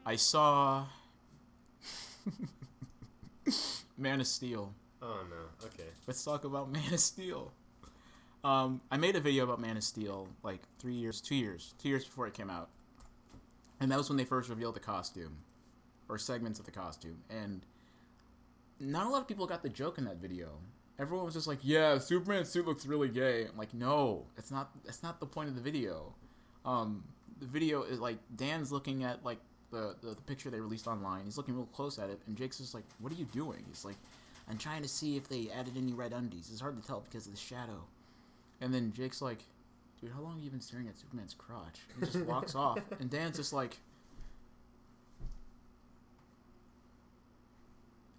I saw Man of Steel. Oh no, okay. Let's talk about Man of Steel. I made a video about Man of Steel like 2 years before it came out. And that was when they first revealed the costume, or segments of the costume. And not a lot of people got the joke in that video. Everyone was just like, yeah, Superman's suit looks really gay. I'm like, no, that's not the point of the video. The video is like, Dan's looking at like the picture they released online. He's looking real close at it, and Jake's just like, what are you doing? He's like, I'm trying to see if they added any red undies. It's hard to tell because of the shadow. And then Jake's like, dude, how long have you been staring at Superman's crotch? And he just walks off. And Dan's just like...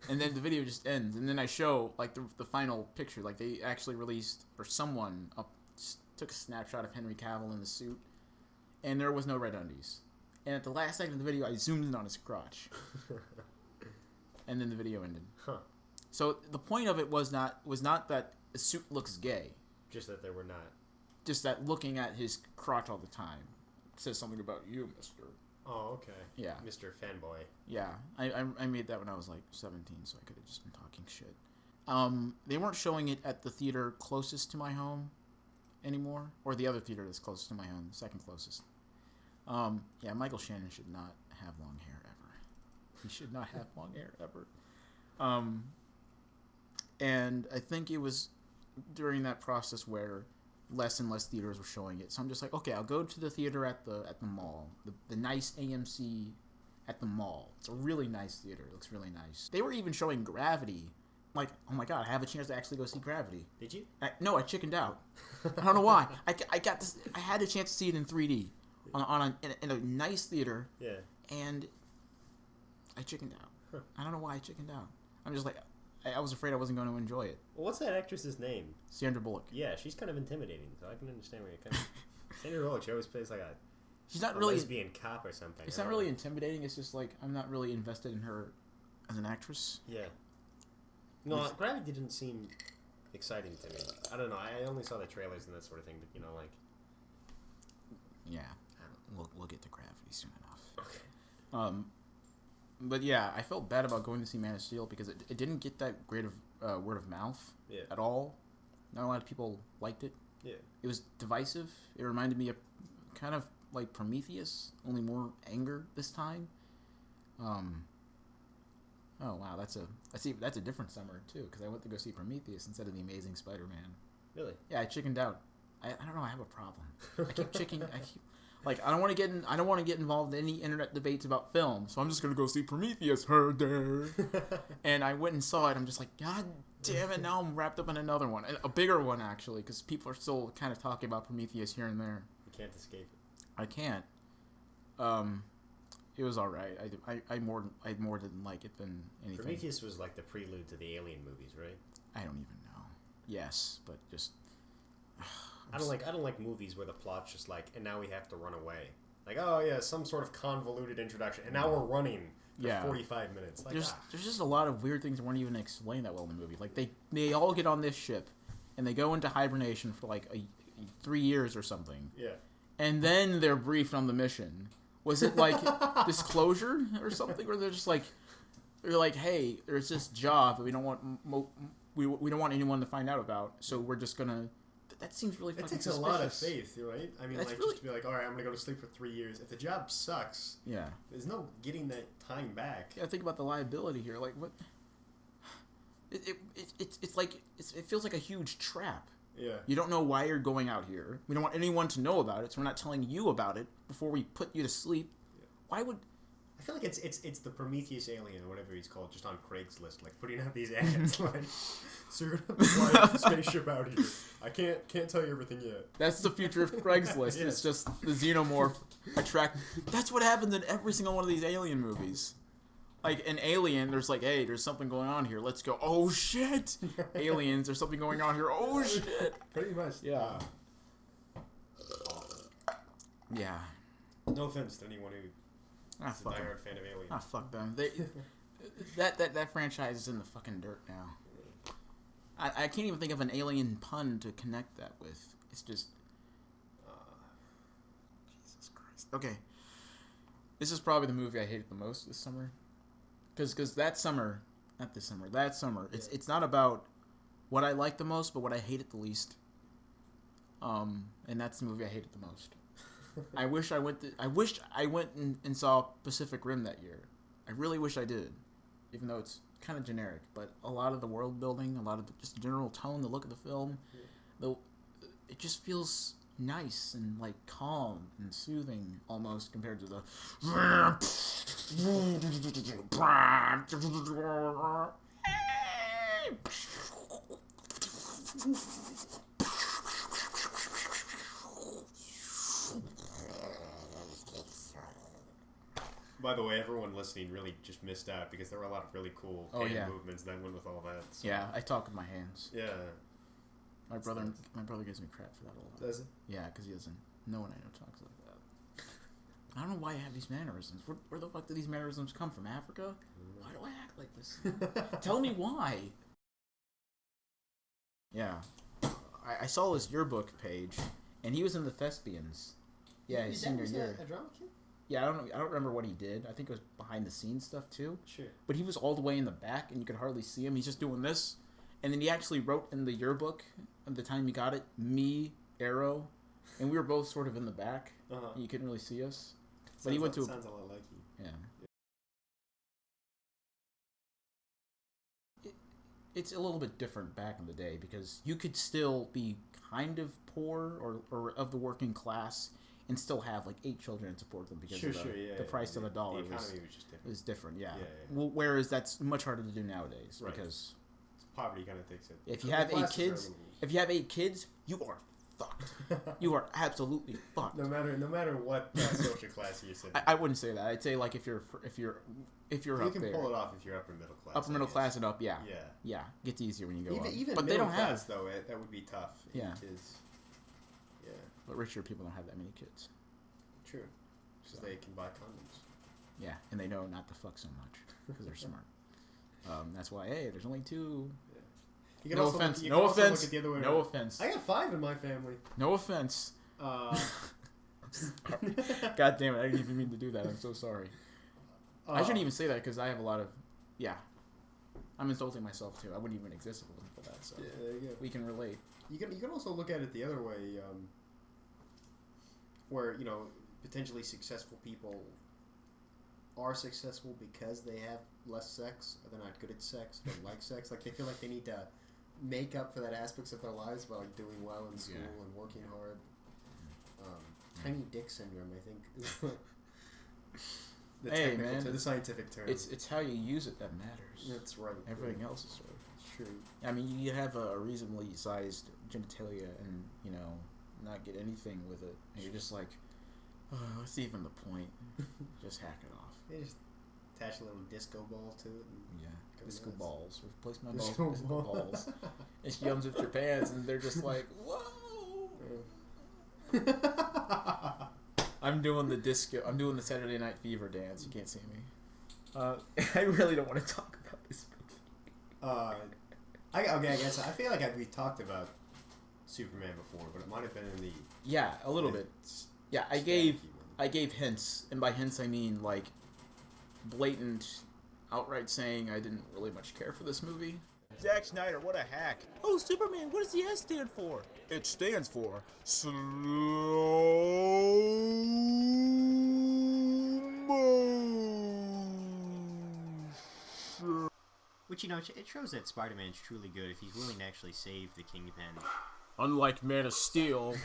And then the video just ends. And then I show, like, the final picture. Like, they actually released, or someone took a snapshot of Henry Cavill in the suit. And there was no red undies. And at the last second of the video, I zoomed in on his crotch. And then the video ended. Huh. So the point of it was not that the suit looks gay. Just that they were not. Just that looking at his crotch all the time says something about you, mister. Oh, okay. Yeah. Mr. Fanboy. Yeah. I made that when I was like 17, so I could have just been talking shit. They weren't showing it at the theater closest to my home anymore. Or the other theater that's closest to my home, the second closest. Yeah, Michael Shannon should not have long hair ever. He should not have long hair ever. And I think it was during that process where less and less theaters were showing it. So I'm just like, okay, I'll go to the theater at the mall. The nice AMC at the mall. It's a really nice theater. It looks really nice. They were even showing Gravity. I'm like, oh my god, I have a chance to actually go see Gravity. Did you? No, I chickened out. I don't know why. I got this. I had a chance to see it in 3D in a nice theater. Yeah. And I chickened out. Huh. I don't know why I chickened out. I'm just like, I was afraid I wasn't going to enjoy it. Well, what's that actress's name? Sandra Bullock. Yeah, she's kind of intimidating, so I can understand where you're coming from. Sandra Bullock, she always plays like she's not really lesbian cop or something. It's not really intimidating. It's just like I'm not really invested in her as an actress. Yeah. No, Gravity didn't seem exciting to me. I don't know. I only saw the trailers and that sort of thing, but you know, like. Yeah, we'll get to Gravity soon enough. Okay. But yeah, I felt bad about going to see Man of Steel because it didn't get that great of word of mouth at all. Not a lot of people liked it. Yeah. It was divisive. It reminded me of kind of like Prometheus, only more anger this time. Oh wow, that's a different summer too because I went to go see Prometheus instead of The Amazing Spider-Man. Really? Yeah, I chickened out. I don't know. I have a problem. I keep chickening. Like, I don't want to get involved in any internet debates about film, so I'm just gonna go see Prometheus. And I went and saw it. I'm just like, God damn it! Now I'm wrapped up in another one, a bigger one actually, because people are still kind of talking about Prometheus here and there. You can't escape it. I can't. It was all right. I more didn't like it than anything. Prometheus was like the prelude to the Alien movies, right? I don't even know. Yes, but just. I don't like movies where the plot's just like, and now we have to run away. Like, oh yeah, some sort of convoluted introduction, and now we're running for 45 minutes. Like, there's just a lot of weird things that weren't even explained that well in the movie. Like they all get on this ship, and they go into hibernation for like 3 years or something. Yeah. And then they're briefed on the mission. Was it like disclosure or something, or they're just like, hey, there's this job that we don't want we don't want anyone to find out about, so we're just gonna. That seems really fucking suspicious. It takes a lot of faith, right? I mean, like, just to be like, all right, I'm going to go to sleep for 3 years. If the job sucks, there's no getting that time back. Yeah, think about the liability here. Like, what? It's like, it feels like a huge trap. Yeah. You don't know why you're going out here. We don't want anyone to know about it, so we're not telling you about it before we put you to sleep. Yeah. Why would... I feel like it's the Prometheus alien or whatever he's called, just on Craigslist, like putting out these ads, like, so you're gonna fly the spaceship out here. I can't tell you everything yet. That's the future of Craigslist. Yes. It's just the xenomorph attract. That's what happens in every single one of these alien movies. Like in Alien, there's like, hey, there's something going on here. Let's go. Oh shit! Aliens, there's something going on here. Oh shit! Pretty much. Yeah. Yeah. No offense to anyone who Ah, He's a fuck 'em. diehard fan of Alien. Ah, fuck them. That franchise is in the fucking dirt now. I can't even think of an Alien pun to connect that with. It's just... Jesus Christ. Okay. This is probably the movie I hated the most this summer. Because that summer... Not this summer. That summer. Yeah. It's not about what I like the most, but what I hated the least. And that's the movie I hated the most. I wish I went and saw Pacific Rim that year. I really wish I did, even though it's kind of generic. But a lot of the world building, a lot of just the general tone, the look of the film, it just feels nice and like calm and soothing almost compared to the. By the way, everyone listening really just missed out because there were a lot of really cool hand movements that went with all that. So. Yeah, I talk with my hands. Yeah. My brother gives me crap for that a lot. Does he? Yeah, because he doesn't. No one I know talks like that. I don't know why I have these mannerisms. Where the fuck do these mannerisms come from? Africa? Why do I act like this? Tell me why. Yeah. I saw his yearbook page, and he was in the Thespians. Yeah, his senior year. A drama kid? Yeah, I don't remember what he did. I think it was behind the scenes stuff too. Sure. But he was all the way in the back, and you could hardly see him. He's just doing this, and then he actually wrote in the yearbook at the time he got it, me, Arrow, and we were both sort of in the back. And you couldn't really see us. But he went to. Sounds a lot like you. Yeah. It's a little bit different back in the day because you could still be kind of poor or of the working class and still have like 8 children to support them because the price of $1 was different. Yeah. Well, whereas that's much harder to do nowadays because poverty kind of takes it. If you have 8 kids, you are fucked. You are absolutely fucked. No matter what social class you're sitting. I wouldn't say that. I'd say like if you're up there. You can pull it off if you're upper middle class. Upper middle class and up, yeah. Gets easier when you go up. Even but they don't class, have though. That would be tough. Yeah. Kids. Yeah. But richer people don't have that many kids. True. Because they can buy condoms. Yeah, and they know not to fuck so much because they're smart. That's why there's only 2. You can no also offense. Look, No offense. Look at the other way no around. offense. I got 5 in my family. No offense. God damn it! I didn't even mean to do that. I'm so sorry. I shouldn't even say that because I have a lot of. Yeah. I'm insulting myself too. I wouldn't even exist if it wasn't for that. So there you go. We can relate. You can also look at it the other way, where potentially successful people are successful because they have less sex, or they're not good at sex, or like sex. Like they feel like they need to make up for that aspects of their lives by like doing well in school and working hard. Tiny dick syndrome, I think. The scientific term. It's how you use it that matters. That's right. Everything else is sort of true. I mean, you have a reasonably sized genitalia and not get anything with it, and you're just like, what's even the point? Just hack it off. You just attach a little disco ball to it. Disco balls. Replace my balls with disco balls. And she comes with your pants, and they're just like, whoa. I'm doing the Saturday Night Fever dance. You can't see me. I really don't want to talk about this movie. I guess I feel like we've talked about Superman before, but it might have been in the a little bit. Yeah, I gave hints, and by hints I mean like blatant, outright saying I didn't really much care for this movie. Zack Snyder, what a hack. Oh, Superman, what does the S stand for? It stands for slow motion. Which, it shows that Spider-Man's truly good if he's willing to actually save the Kingpin. Unlike Man of Steel.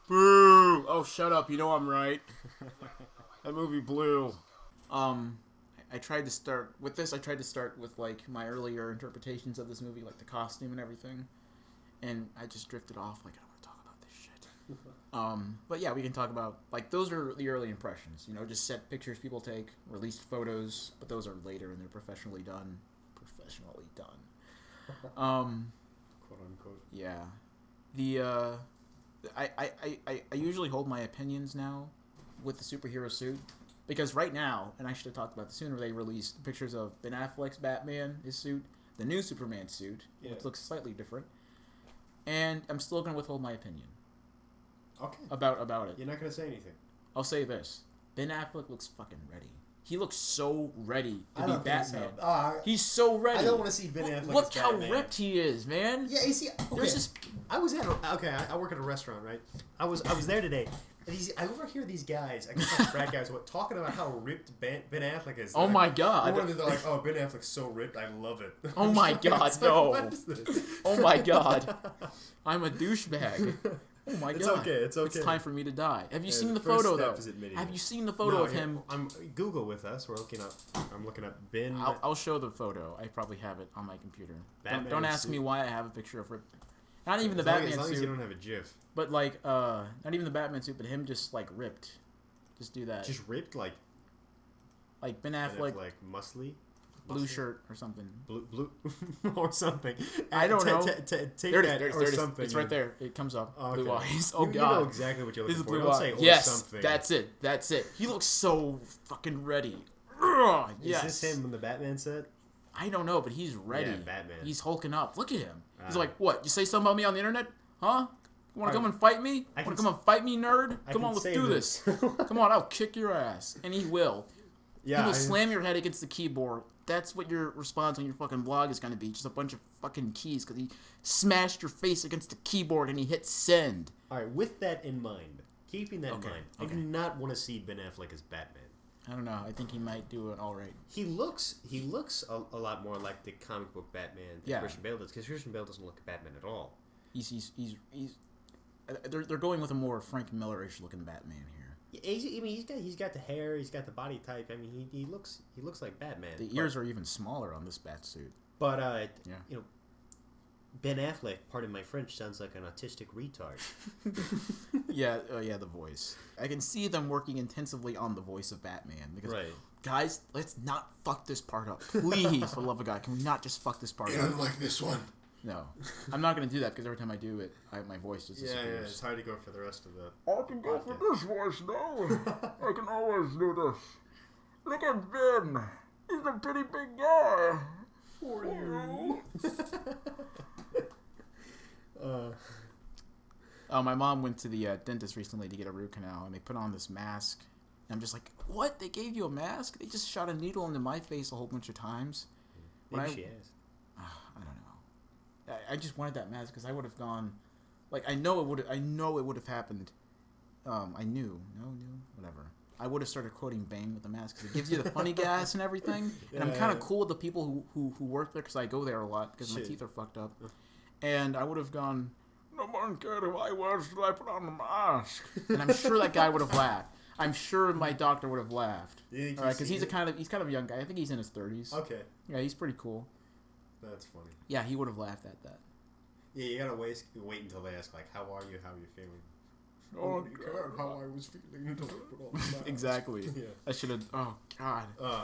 Boo! Oh, shut up. You know I'm right. That movie blew. I tried to start with like my earlier interpretations of this movie, like the costume and everything, and I just drifted off. Like I don't want to talk about this shit. But yeah, we can talk about like those are the early impressions. Just set pictures people take, released photos, but those are later and they're professionally done. Quote unquote. Yeah. I usually hold my opinions now with the superhero suit Because right now, and I should have talked about this sooner, they released pictures of Ben Affleck's Batman, his suit, the new Superman suit, which looks slightly different. And I'm still going to withhold my opinion. Okay. About it. You're not going to say anything. I'll say this. Ben Affleck looks fucking ready. He looks so ready to I be don't think Batman. so. He's so ready. I don't want to see Ben Affleck Look as how Batman. ripped he is, man. Yeah, you see, okay. There's this... I was at I work at a restaurant, right? I was there today. And I overhear these guys, I guess like frat guys, talking about how ripped Ben Affleck is. Oh my god. They're like, oh, Ben Affleck's so ripped, I love it. Oh my god, It's no. Like, what is this? Oh my god. I'm a douchebag. Oh my god. It's okay, it's okay. It's time for me to die. Have you seen the first photo, step though? is admitting Have it. you seen the photo of him? I'm Google with us. I'm looking up Ben. I'll show the photo. I probably have it on my computer. Batman Don't ask suit. me why I have a picture of Rip. Not even the as long Batman as you suit, don't have a GIF. but like not even the Batman suit, but him just like ripped. Just do that. Just ripped like Ben Affleck, muscly. blue shirt or something. Blue or something. I don't know. Take There it that is. or There it is. something. It's right there. It comes up. Oh, Blue okay. eyes. Oh You god. know exactly what you're This looking is for. blue Don't eyes. say or Yes, something. that's it. That's it. He looks so fucking ready. Ugh, yes. Is this him in the Batman set? I don't know, but he's ready. Yeah, Batman. He's hulking up. Look at him. He's Ah. like, what? You say something about me on the internet? Huh? You want to come and fight me? I Want can to come and fight me, nerd? I Come can on, let's say do this. Come on, I'll kick your ass. And he will. Yeah. He will slam your head against the keyboard. That's what your response on your fucking blog is going to be. Just a bunch of fucking keys because he smashed your face against the keyboard and he hit send. All right. With that in mind, keeping that in mind, I okay. do not want to see Ben Affleck as Batman. I don't know. I think he might do it all right. He looks a lot more like the comic book Batman that Christian Bale does, because Christian Bale doesn't look like Batman at all. They're going with a more Frank Miller-ish looking Batman here. He's got the hair, he's got the body type. I mean, he looks like Batman. The ears are even smaller on this bat suit. But Ben Affleck, pardon my French, sounds like an autistic retard. Yeah, the voice. I can see them working intensively on the voice of Batman because, guys, let's not fuck this part up, please. For the love of God, can we not just fuck this part up? Unlike this one. No, I'm not gonna do that because every time I do it, my voice just disappears. Yeah, it's hard to go for the rest of the. I can go for this voice now. I can always do this. Look at Ben. He's a pretty big guy. For you. My mom went to the dentist recently to get a root canal, and they put on this mask. And I'm just like, what? They gave you a mask? They just shot a needle into my face a whole bunch of times. Maybe she has. I don't know. I just wanted that mask because I would have gone, like I know it would have happened. Whatever. I would have started quoting Bane with the mask because it gives you the funny gas and everything. And I'm kind of cool with the people who work there because I go there a lot because my teeth are fucked up. And I would have gone, no one cared who I was till I put on the mask. And I'm sure that guy would have laughed. I'm sure my doctor would have laughed. Because he's kind of a young guy. I think he's in his 30s. Okay. Yeah, he's pretty cool. That's funny. Yeah, he would have laughed at that. Yeah, you gotta wait until they ask, like, how are you? How are you feeling? Oh, God, how I was feeling until I put on the mask. Exactly. Yeah. I should have. Oh God. I'm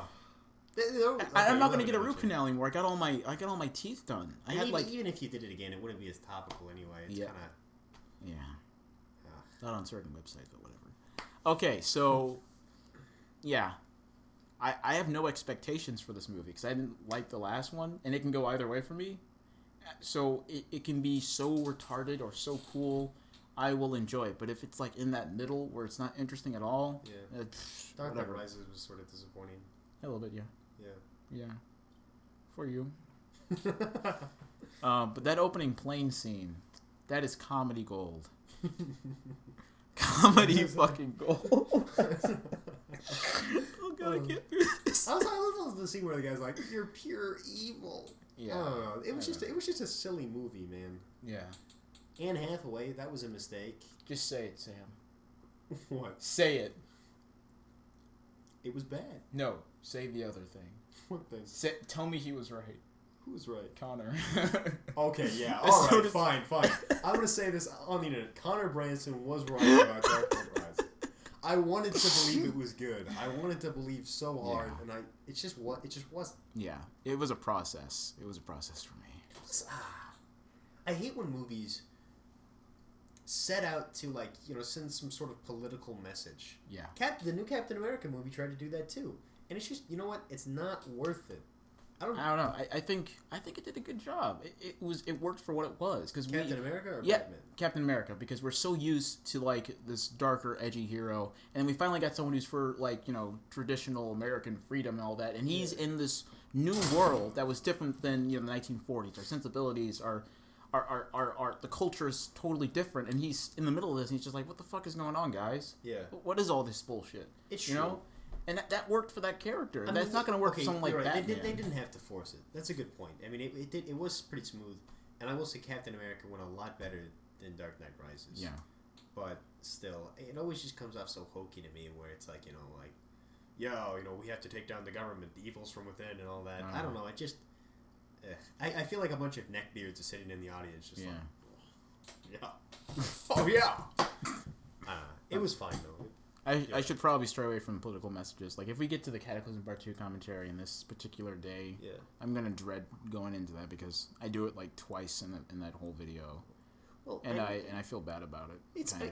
I'm not gonna get a root canal anymore. I got all my teeth done. I had even if you did it again, it wouldn't be as topical anyway. It's kind of. Yeah. Not on certain websites, but whatever. Okay, so yeah, I have no expectations for this movie because I didn't like the last one, and it can go either way for me. So it can be so retarded or so cool, I will enjoy it. But if it's like in that middle where it's not interesting at all, Dark Knight whatever. Rises was sort of disappointing. A little bit, yeah. Yeah. Yeah. For you. But that opening plane scene, that is comedy gold. Comedy fucking gold. Oh god, I can't do this. I love the scene where the guy's like, "You're pure evil." Yeah. I don't know. It was just a silly movie, man. Yeah. Anne Hathaway, that was a mistake. Just say it, Sam. What? Say it. It was bad. No, say the other thing. What thing? Tell me he was right. Who was right? Connor. Okay, yeah. As All soon right, as- fine. I'm gonna say this on the internet. Connor Branson was wrong about Dark Knight Rises. I wanted to believe it was good. I wanted to believe so hard, and it just wasn't. Yeah, it was a process. It was a process for me. I hate when movies set out to like send some sort of political message. Yeah. The new Captain America movie tried to do that too, and it's just what, it's not worth it. I don't know. I think it did a good job. It worked for what it was because Captain America or yeah, Batman? Captain America, because we're so used to like this darker, edgy hero, and we finally got someone who's for like traditional American freedom and all that, and he's in this new world that was different than the 1940s. Our sensibilities are the culture is totally different, and he's in the middle of this, and he's just like, what the fuck is going on, guys? Yeah. What is all this bullshit? It's true. And that worked for that character. I mean, that's not going to work for someone like right. Batman. They didn't have to force it. That's a good point. I mean, it was pretty smooth, and I will say Captain America went a lot better than Dark Knight Rises. Yeah. But still, it always just comes off so hokey to me, where it's like we have to take down the government, the evils from within, and all that. I don't know. I feel like a bunch of neckbeards are sitting in the audience, just oh yeah. It was fine though. I should probably stray away from political messages. Like, if we get to the Cataclysm Part 2 commentary in this particular day, I'm going to dread going into that because I do it, like, twice in that whole video. Well, and I feel bad about it. It's not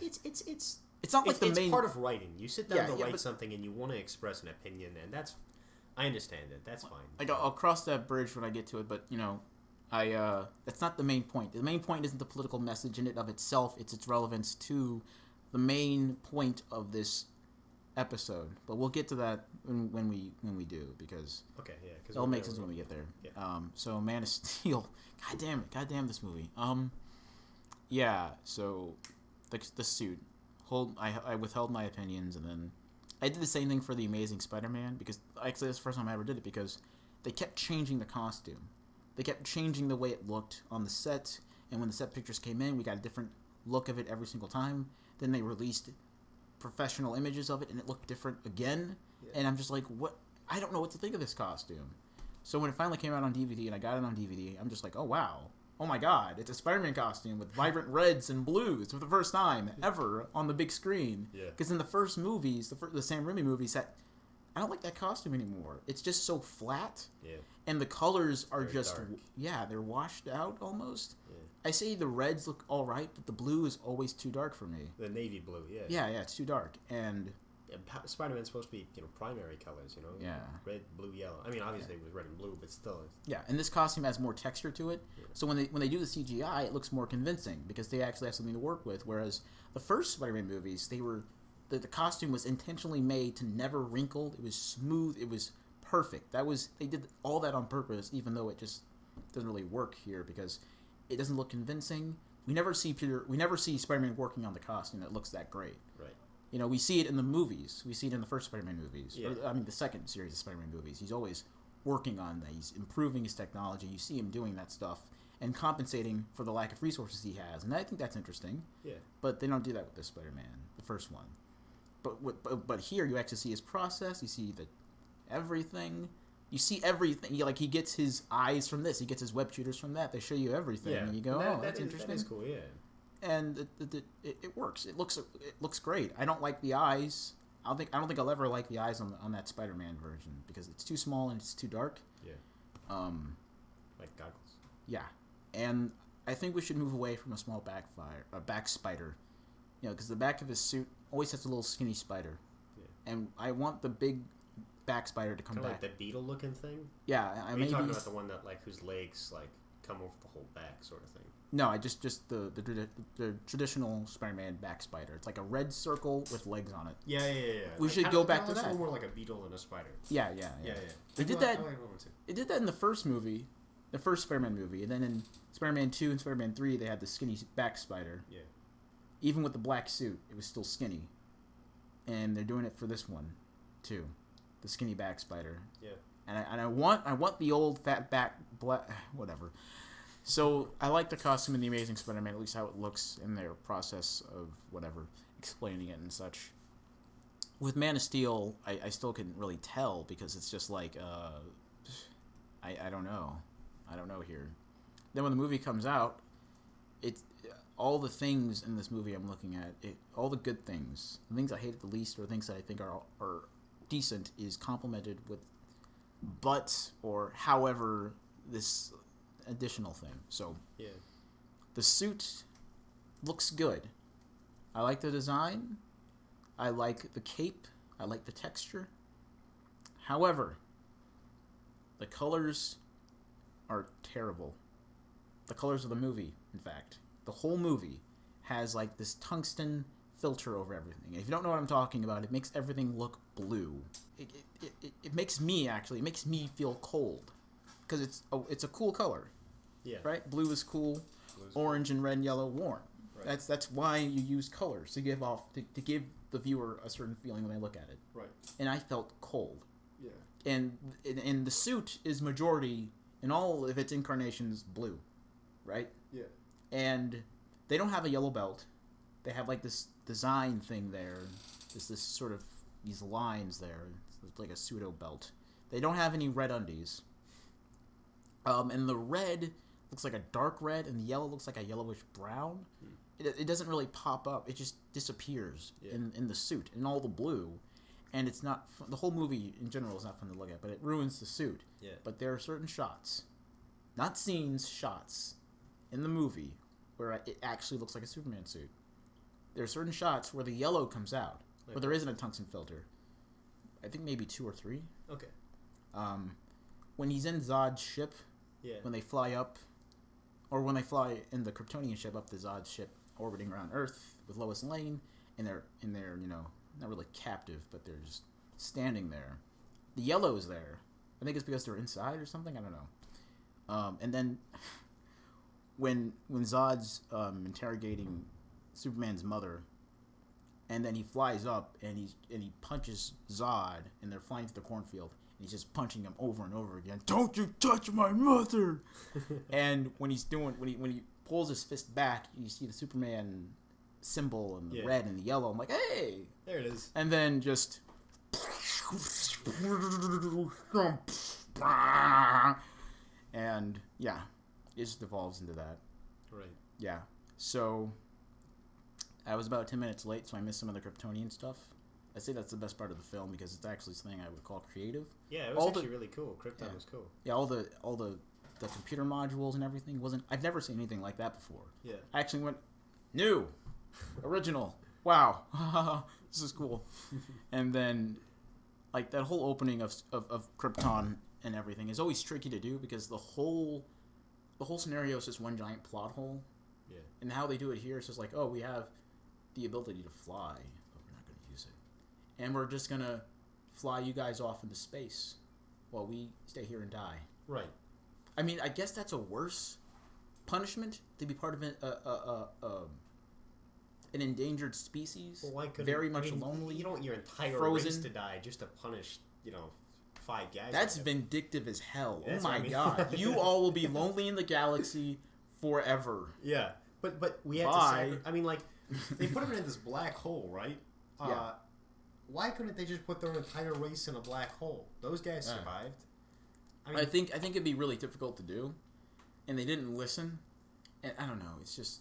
like the main... It's part of writing. You sit down to write something and you want to express an opinion, and that's... I understand it. That's fine. Like, I'll cross that bridge when I get to it, but, that's not the main point. The main point isn't the political message in it of itself. It's its relevance to the main point of this episode, but we'll get to that when we do, because it'll make sense when we get there. Yeah. So Man of Steel, god damn this movie. So the suit. I withheld my opinions, and then I did the same thing for the Amazing Spider-Man, because actually that's the first time I ever did it, because they kept changing the costume. They kept changing the way it looked on the set, and when the set pictures came in, we got a different look of it every single time. Then they released professional images of it, and it looked different again. Yeah. And I'm just like, what? I don't know what to think of this costume. So when it finally came out on DVD, and I got it on DVD, I'm just like, oh, wow. Oh, my God. It's a Spider-Man costume with vibrant reds and blues for the first time ever on the big screen. Because in the first movies, the Sam Raimi movies, I don't like that costume anymore. It's just so flat. Yeah. And the colors are very just, dark. They're washed out almost. Yeah. I say the reds look all right, but the blue is always too dark for me. The navy blue, yeah. Yeah, it's too dark. And Spider-Man's supposed to be, primary colors, Yeah. Red, blue, yellow. I mean, obviously it was red and blue, but still. Yeah, and this costume has more texture to it. Yeah. So when they do the CGI, it looks more convincing because they actually have something to work with. Whereas the first Spider-Man movies, the costume was intentionally made to never wrinkle. It was smooth. It was perfect. They did all that on purpose, even though it just doesn't really work here because it doesn't look convincing. We never see Spider-Man working on the costume that looks that great. Right. We see it in the movies. We see it in the first Spider-Man movies. Yeah. The second series of Spider-Man movies. He's always working on that. He's improving his technology. You see him doing that stuff and compensating for the lack of resources he has. And I think that's interesting. Yeah. But they don't do that with this Spider-Man, the first one. But here you actually see his process. You see everything. You see everything. He gets his eyes from this. He gets his web shooters from that. They show you everything. Yeah. And you go, that's interesting. That is cool, yeah. And it works. It looks great. I don't like the eyes. I don't think I'll ever like the eyes on that Spider-Man version because it's too small and it's too dark. Yeah. Like goggles. Yeah. And I think we should move away from a small back spider. Because the back of his suit always has a little skinny spider. Yeah. And I want the big back spider to come back. Like the beetle looking thing? Yeah. Are you talking about the one that whose legs come over the whole back sort of thing? No, I just the traditional Spider-Man back spider. It's like a red circle with legs on it. Yeah. We should go back to that. More like a beetle than a spider. Yeah. They did that. They did that in the first movie, the first Spider-Man movie, and then in Spider-Man 2 and Spider-Man 3, they had the skinny back spider. Yeah. Even with the black suit, it was still skinny. And they're doing it for this one, too. The skinny back spider. Yeah. And I want the old fat back black whatever. So I like the costume in The Amazing Spider-Man, at least how it looks in their process of whatever, explaining it and such. With Man of Steel, I still couldn't really tell because it's just like, I don't know. I don't know here. Then when the movie comes out, all the things in this movie I'm looking at, all the good things, the things I hated the least or things that I think are decent is complemented with but or however this additional thing. So the suit looks good. I like the design. I like the cape. I like the texture. However, the colors are terrible. The colors of the movie, in fact. The whole movie has like this tungsten filter over everything. And if you don't know what I'm talking about, it makes everything look blue. It makes me, actually, it makes me feel cold. Because it's a cool color. Yeah. Right? Blue is cool. Orange and red and yellow, warm. Right. That's why you use colors, to give off to give the viewer a certain feeling when they look at it. Right. And I felt cold. Yeah. And the suit is majority in all of its incarnations blue, right? Yeah. And they don't have a yellow belt. They have like this design thing there. There's this sort of these lines there. It's like a pseudo belt. They don't have any red undies. And the red looks like a dark red, and the yellow looks like a yellowish brown. It doesn't really pop up. It just disappears in the suit, in all the blue. And it's not fun. The whole movie in general is not fun to look at, but it ruins the suit. Yeah. But there are certain shots, not scenes, shots, in the movie where it actually looks like a Superman suit. There are certain shots where the yellow comes out, but there isn't a tungsten filter. I think maybe 2 or 3. Okay. When he's in Zod's ship, Yeah. when they fly up, or when they fly in the Kryptonian ship up to Zod's ship orbiting around Earth with Lois Lane, and they're not really captive, but they're just standing there. The yellow is there. I think it's because they're inside or something. I don't know. And then when Zod's interrogating Superman's mother, and then he flies up and he punches Zod, and they're flying through the cornfield, and he's just punching him over and over again. Don't you touch my mother! And when he pulls his fist back, you see the Superman symbol and the red and the yellow. I'm like, hey, there it is. And then just and yeah, it just evolves into that. Right. Yeah. So I was about 10 minutes late, so I missed some of the Kryptonian stuff. I say that's the best part of the film because it's actually something I would call creative. Yeah, it was actually really cool. Krypton was cool. Yeah, all the computer modules and everything wasn't. I've never seen anything like that before. Yeah. I actually went new, original. Wow, this is cool. And then, like that whole opening of Krypton and everything is always tricky to do because the whole scenario is just one giant plot hole. Yeah. And how they do it here is just like, oh, we have the ability to fly, but we're not going to use it, and we're just going to fly you guys off into space while we stay here and die. Right. I mean, I guess that's a worse punishment to be part of an endangered species. Well, why couldn't, very much lonely. You don't want your entire frozen race to die just to punish, 5 guys. That's vindictive as hell. That's oh my what I mean. god. You all will be lonely in the galaxy forever. Yeah. But we had Bye. to I mean, like, they put them in this black hole, right? Yeah. Why couldn't they just put their entire race in a black hole? Those guys survived. I think it'd be really difficult to do, and they didn't listen. And I don't know. It's just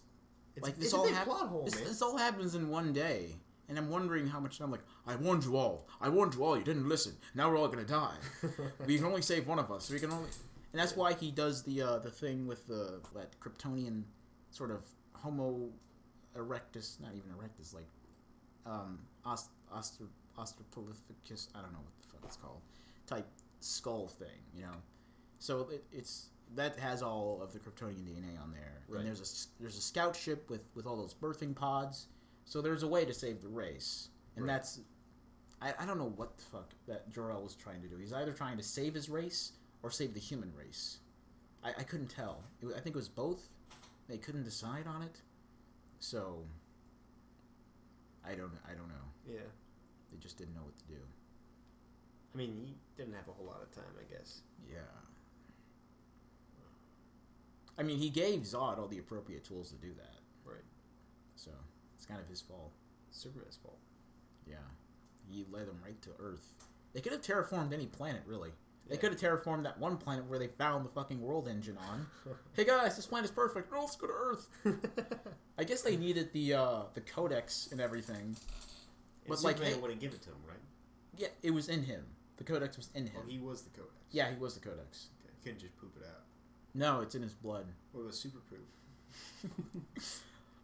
like this all happens. This all happens in one day, and I'm wondering how much time. Like, I warned you all. You didn't listen. Now we're all gonna die. We can only save one of us. We can only, and that's why he does the thing with that Kryptonian sort of Homo erectus, not even erectus, like Australopithecus. I don't know what the fuck it's called. Type skull thing, So it's that has all of the Kryptonian DNA on there. Right. And there's a scout ship with all those birthing pods. So there's a way to save the race, and that's I don't know what the fuck that Jor-El was trying to do. He's either trying to save his race or save the human race. I couldn't tell. I think it was both. They couldn't decide on it. So I don't know. Yeah. They just didn't know what to do. I mean, he didn't have a whole lot of time, I guess. Yeah. I mean, he gave Zod all the appropriate tools to do that. Right. So it's kind of his fault. Superman's fault. Yeah. He led them right to Earth. They could have terraformed any planet, really. They could have terraformed that one planet where they found the fucking world engine on. Hey guys, this planet's perfect. No, let's go to Earth. I guess they needed the codex and everything. But Superman wouldn't give it to him, right? Yeah, it was in him. The codex was in him. Oh, he was the codex. Yeah, he was the codex. Okay. He couldn't just poop it out. No, it's in his blood. Well, it was super proof.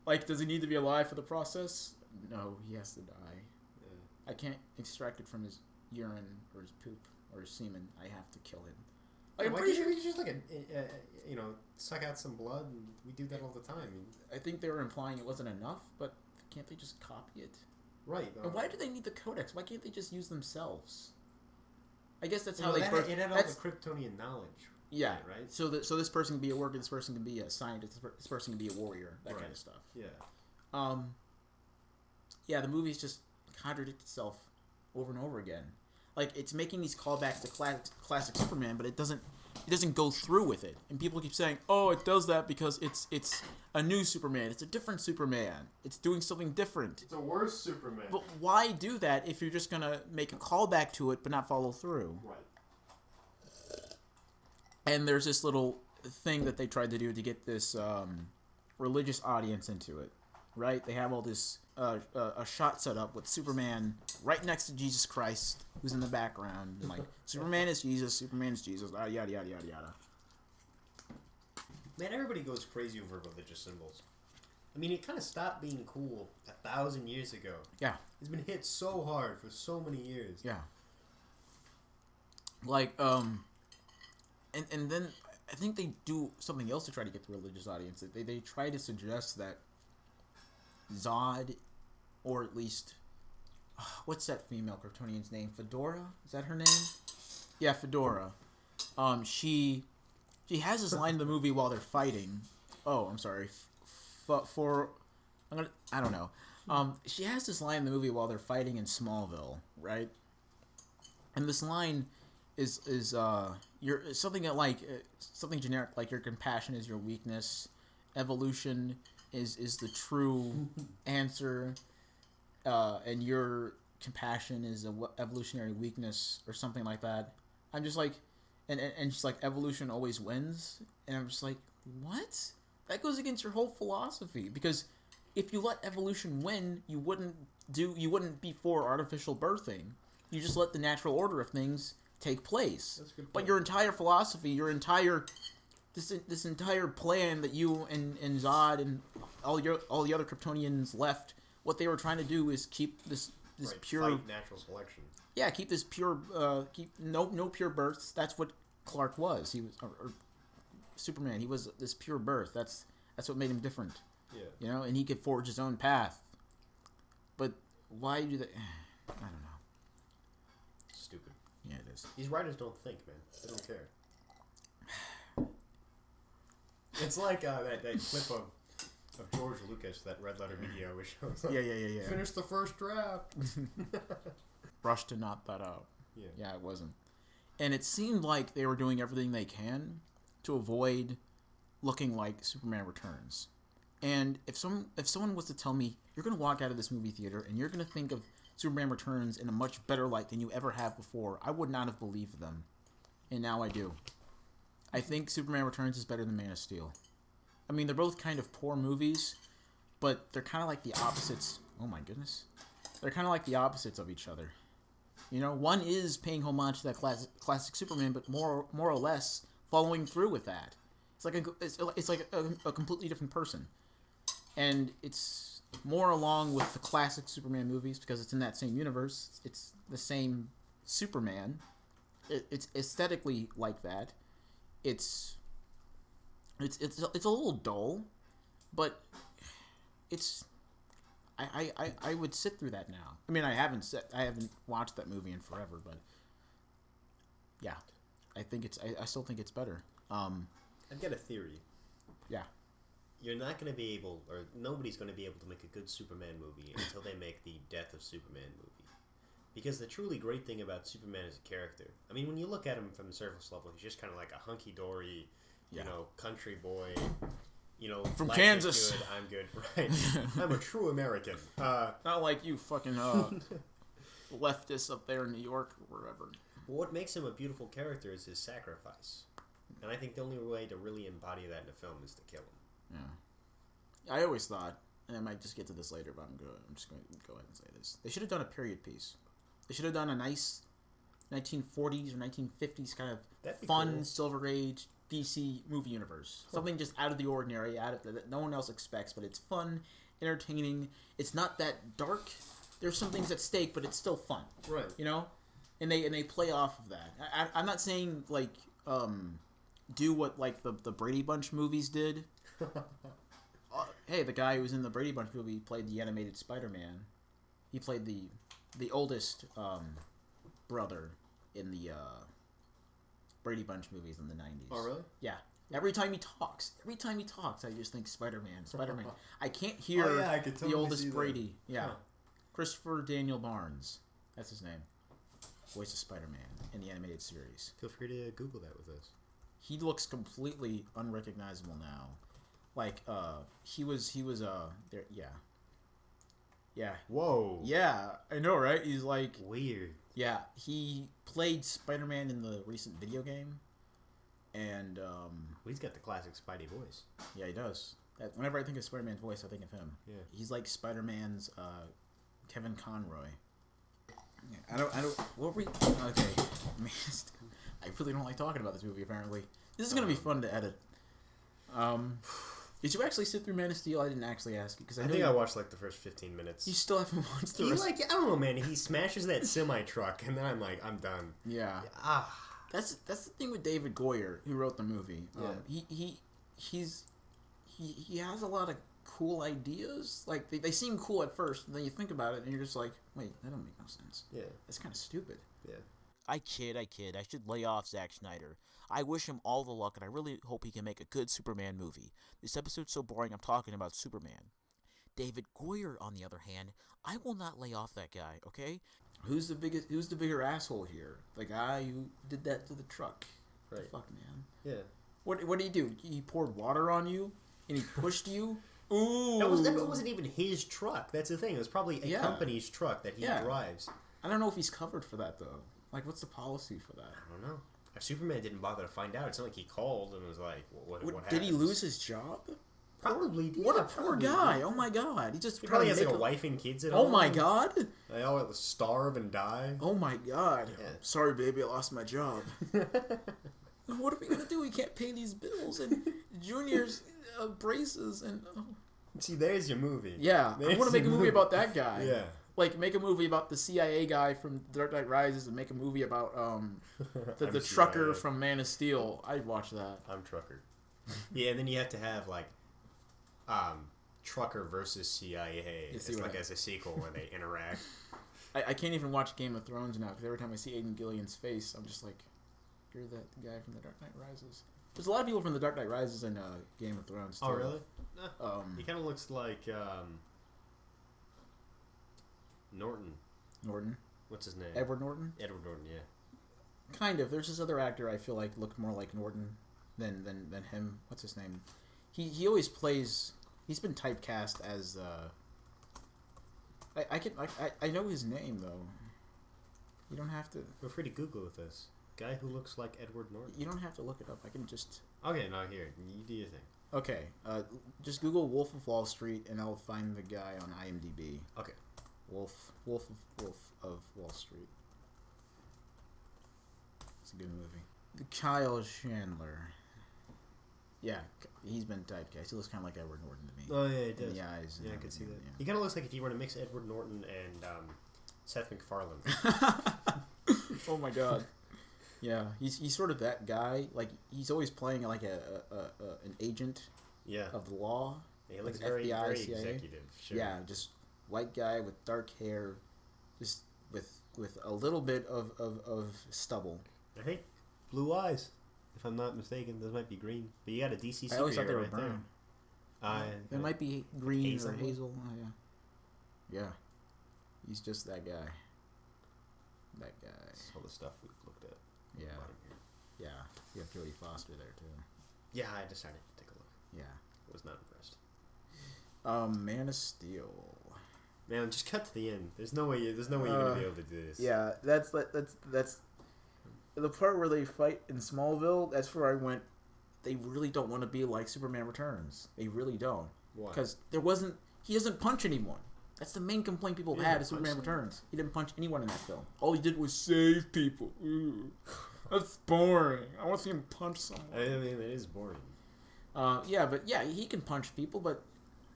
Like, does he need to be alive for the process? No, he has to die. Yeah. I can't extract it from his urine or his poop or his semen. I have to kill him. Like, I'm Why pretty can't sure. we just like suck out some blood? And we do that all the time. I think they were implying it wasn't enough, but can't they just copy it? Right. And why do they need the codex? Why can't they just use themselves? I guess that's how Well, they. it had all the Kryptonian knowledge. Yeah. Right. So this person can be a worker. This person can be a scientist. This person can be a warrior. That kind of stuff. Yeah. Yeah. The movies just contradict itself over and over again. Like, it's making these callbacks to classic Superman, but it doesn't go through with it. And people keep saying, "Oh, it does that because it's a new Superman. It's a different Superman. It's doing something different." It's a worse Superman. But why do that if you're just gonna make a callback to it but not follow through? Right. And there's this little thing that they tried to do to get this religious audience into it, right? They have all this a shot set up with Superman right next to Jesus Christ, who's in the background, and like Superman is Jesus, yada yada yada yada yada. Man, everybody goes crazy over religious symbols. I mean, it kind of stopped being cool 1,000 years ago. Yeah, It's been hit so hard for so many years. yeah. Like and then I think they do something else to try to get the religious audience. They try to suggest that Zod, or at least what's that female Kryptonian's name? Fedora? Is that her name? Yeah, Fedora. She has this line in the movie while they're fighting. Oh, I'm sorry. I don't know. She has this line in the movie while they're fighting in Smallville, right? And this line is something that something generic, like your compassion is your weakness, evolution is the true answer, and your compassion is a evolutionary weakness or something like that. I'm just like, and she's like, evolution always wins, and I'm just like, what? That goes against your whole philosophy, because if you let evolution win, you wouldn't be for artificial birthing. You just let the natural order of things take place. That's a good But point. your entire philosophy, this entire plan that you and Zod and all the other Kryptonians left, what they were trying to do is keep this Right, pure, fight natural selection. yeah, keep this pure, keep no pure births. That's what Clark was. He was or Superman. He was this pure birth. That's what made him different. Yeah. You know, and he could forge his own path. But why do they? I don't know. Stupid. Yeah, it is. These writers don't think, man. They don't care. It's like that clip of George Lucas, that Red Letter Video, which shows Yeah. finish the first draft. Rush to knock that out. Yeah. Yeah, it wasn't. And it seemed like they were doing everything they can to avoid looking like Superman Returns. And if someone was to tell me, you're going to walk out of this movie theater and you're going to think of Superman Returns in a much better light than you ever have before, I would not have believed them. And now I do. I think Superman Returns is better than Man of Steel. I mean, they're both kind of poor movies, but they're kind of like the opposites. Oh my goodness. They're kind of like the opposites of each other. You know, one is paying homage to that classic Superman, but more or less following through with that. It's like a completely different person. And it's more along with the classic Superman movies because it's in that same universe. It's the same Superman. It's aesthetically like that. It's a little dull, but it's I would sit through that now. I mean, I haven't watched that movie in forever, but yeah, I still think it's better. I've got a theory. Yeah. You're not going to be able, or nobody's going to be able to make a good Superman movie until they make the Death of Superman movie. Because the truly great thing about Superman as a character, I mean, when you look at him from the surface level, he's just kind of like a hunky-dory, country boy, from life Kansas. is good, I'm good, right? I'm a true American. Not like you fucking leftists up there in New York or wherever. What makes him a beautiful character is his sacrifice. And I think the only way to really embody that in a film is to kill him. Yeah. I always thought, and I might just get to this later, but I'm just going to go ahead and say this. They should have done a period piece. They should have done a nice 1940s or 1950s kind of That'd be fun cool. Silver Age DC movie universe. Something just out of the ordinary, that no one else expects, but it's fun, entertaining. It's not that dark. There's some things at stake, but it's still fun. Right. You know? And they play off of that. I'm not saying, like, do what, like, the Brady Bunch movies did. Hey, the guy who was in the Brady Bunch movie played the animated Spider-Man. He played the oldest brother in the Brady Bunch movies in the 90s. Oh, really? Yeah. Every time he talks, I just think Spider-Man. I can't hear I could totally the oldest see that. Brady. Yeah. Huh. Christopher Daniel Barnes. That's his name. Voice of Spider-Man in the animated series. Feel free to Google that with us. He looks completely unrecognizable now. Like, he was there, yeah. Yeah. Whoa. Yeah, I know, right? He's like, Weird. yeah, he played Spider-Man in the recent video game, and, Well, he's got the classic Spidey voice. yeah, he does. Whenever I think of Spider-Man's voice, I think of him. Yeah. He's like Spider-Man's, Kevin Conroy. Yeah, I don't, what were we, okay, man, I really don't like talking about this movie, apparently. This is gonna be fun to edit. Did you actually sit through Man of Steel? I didn't actually ask you, because I think I watched like the first 15 minutes. You still haven't watched the He rest. like, I don't know, man. He smashes that semi truck, and then I'm like, I'm done. Yeah. Ah. That's the thing with David Goyer, who wrote the movie. Yeah. He has a lot of cool ideas. Like, they seem cool at first, and then you think about it, and you're just like, wait, that don't make no sense. Yeah. That's kind of stupid. Yeah. I kid. I should lay off Zack Snyder. I wish him all the luck, and I really hope he can make a good Superman movie. This episode's so boring, I'm talking about Superman. David Goyer, on the other hand, I will not lay off that guy, okay? Who's the bigger asshole here? The guy who did that to the truck. Right. The fuck, man. Yeah. What did he do? He poured water on you, and he pushed you. Ooh. That wasn't even his truck. That's the thing. It was probably a company's truck that he drives. I don't know if he's covered for that though. Like, what's the policy for that? I don't know. Superman didn't bother to find out. It's not like he called and was like, what Did he happens? lose his job? Probably. What yeah, a poor probably. guy! Oh my god, he just He probably has tried like to a wife and kids at Oh home. my god! They all starve and die. Oh my god! Yeah. Sorry, baby, I lost my job. What are we gonna do? We can't pay these bills and Junior's braces and. Oh. See, there's your movie. Yeah, I want to make a movie about that guy. Yeah. Like, make a movie about the CIA guy from Dark Knight Rises and make a movie about the I'm trucker CIA. from Man of Steel. I'd watch that. I'm Trucker. Yeah, and then you have to have like Trucker versus CIA. You see It's what like as a sequel where they interact. I can't even watch Game of Thrones now because every time I see Aidan Gillian's face, I'm just like, you're that guy from The Dark Knight Rises. There's a lot of people from The Dark Knight Rises in Game of Thrones, too. Oh, really? He kind of looks like Norton. Norton? What's his name? Edward Norton? Edward Norton, yeah. Kind of. There's this other actor I feel like looked more like Norton than him. What's his name? He always plays... He's been typecast as... I know his name, though. You don't have to... Feel free to Google with this. Guy who looks like Edward Norton. You don't have to look it up. I can just... Okay, now here. You do your thing. Okay. Just Google Wolf of Wall Street, and I'll find the guy on IMDb. Okay. Wolf of Wall Street. It's a good movie. Kyle Chandler. Yeah, he's been typecast. He looks kind of like Edward Norton to me. Oh, yeah, it does. In the eyes. Yeah, and I could see that. everything, He kind of looks like if you were to mix Edward Norton and Seth MacFarlane. Yeah. Oh my god. Yeah, he's sort of that guy. Like, he's always playing like an agent Yeah. of the law. He looks like very, FBI, very CIA. executive. Sure. Yeah, just white guy with dark hair, just with a little bit of stubble. I think blue eyes, if I'm not mistaken. Those might be green. But you got a DC I always thought they superhero were right there. brown. They might be green Hazel. or hazel. Oh, yeah. Yeah. He's just that guy. That guy. That's all the stuff we've looked at. Yeah. Bottom here. Yeah. You have Jodie Foster there too. Yeah, I decided to take a look. Yeah. Was not impressed. Man of Steel. Man, just cut to the end. There's no way. There's no way you're gonna be able to do this. Yeah, that's the part where they fight in Smallville. That's where I went. They really don't want to be like Superman Returns. They really don't. Why? Because he doesn't punch anyone. That's the main complaint people He had didn't of Superman punch Returns. He didn't punch anyone in that film. All he did was save people. Ooh. That's boring. I want to see him punch someone. I mean, it is boring. Yeah, but yeah, he can punch people, but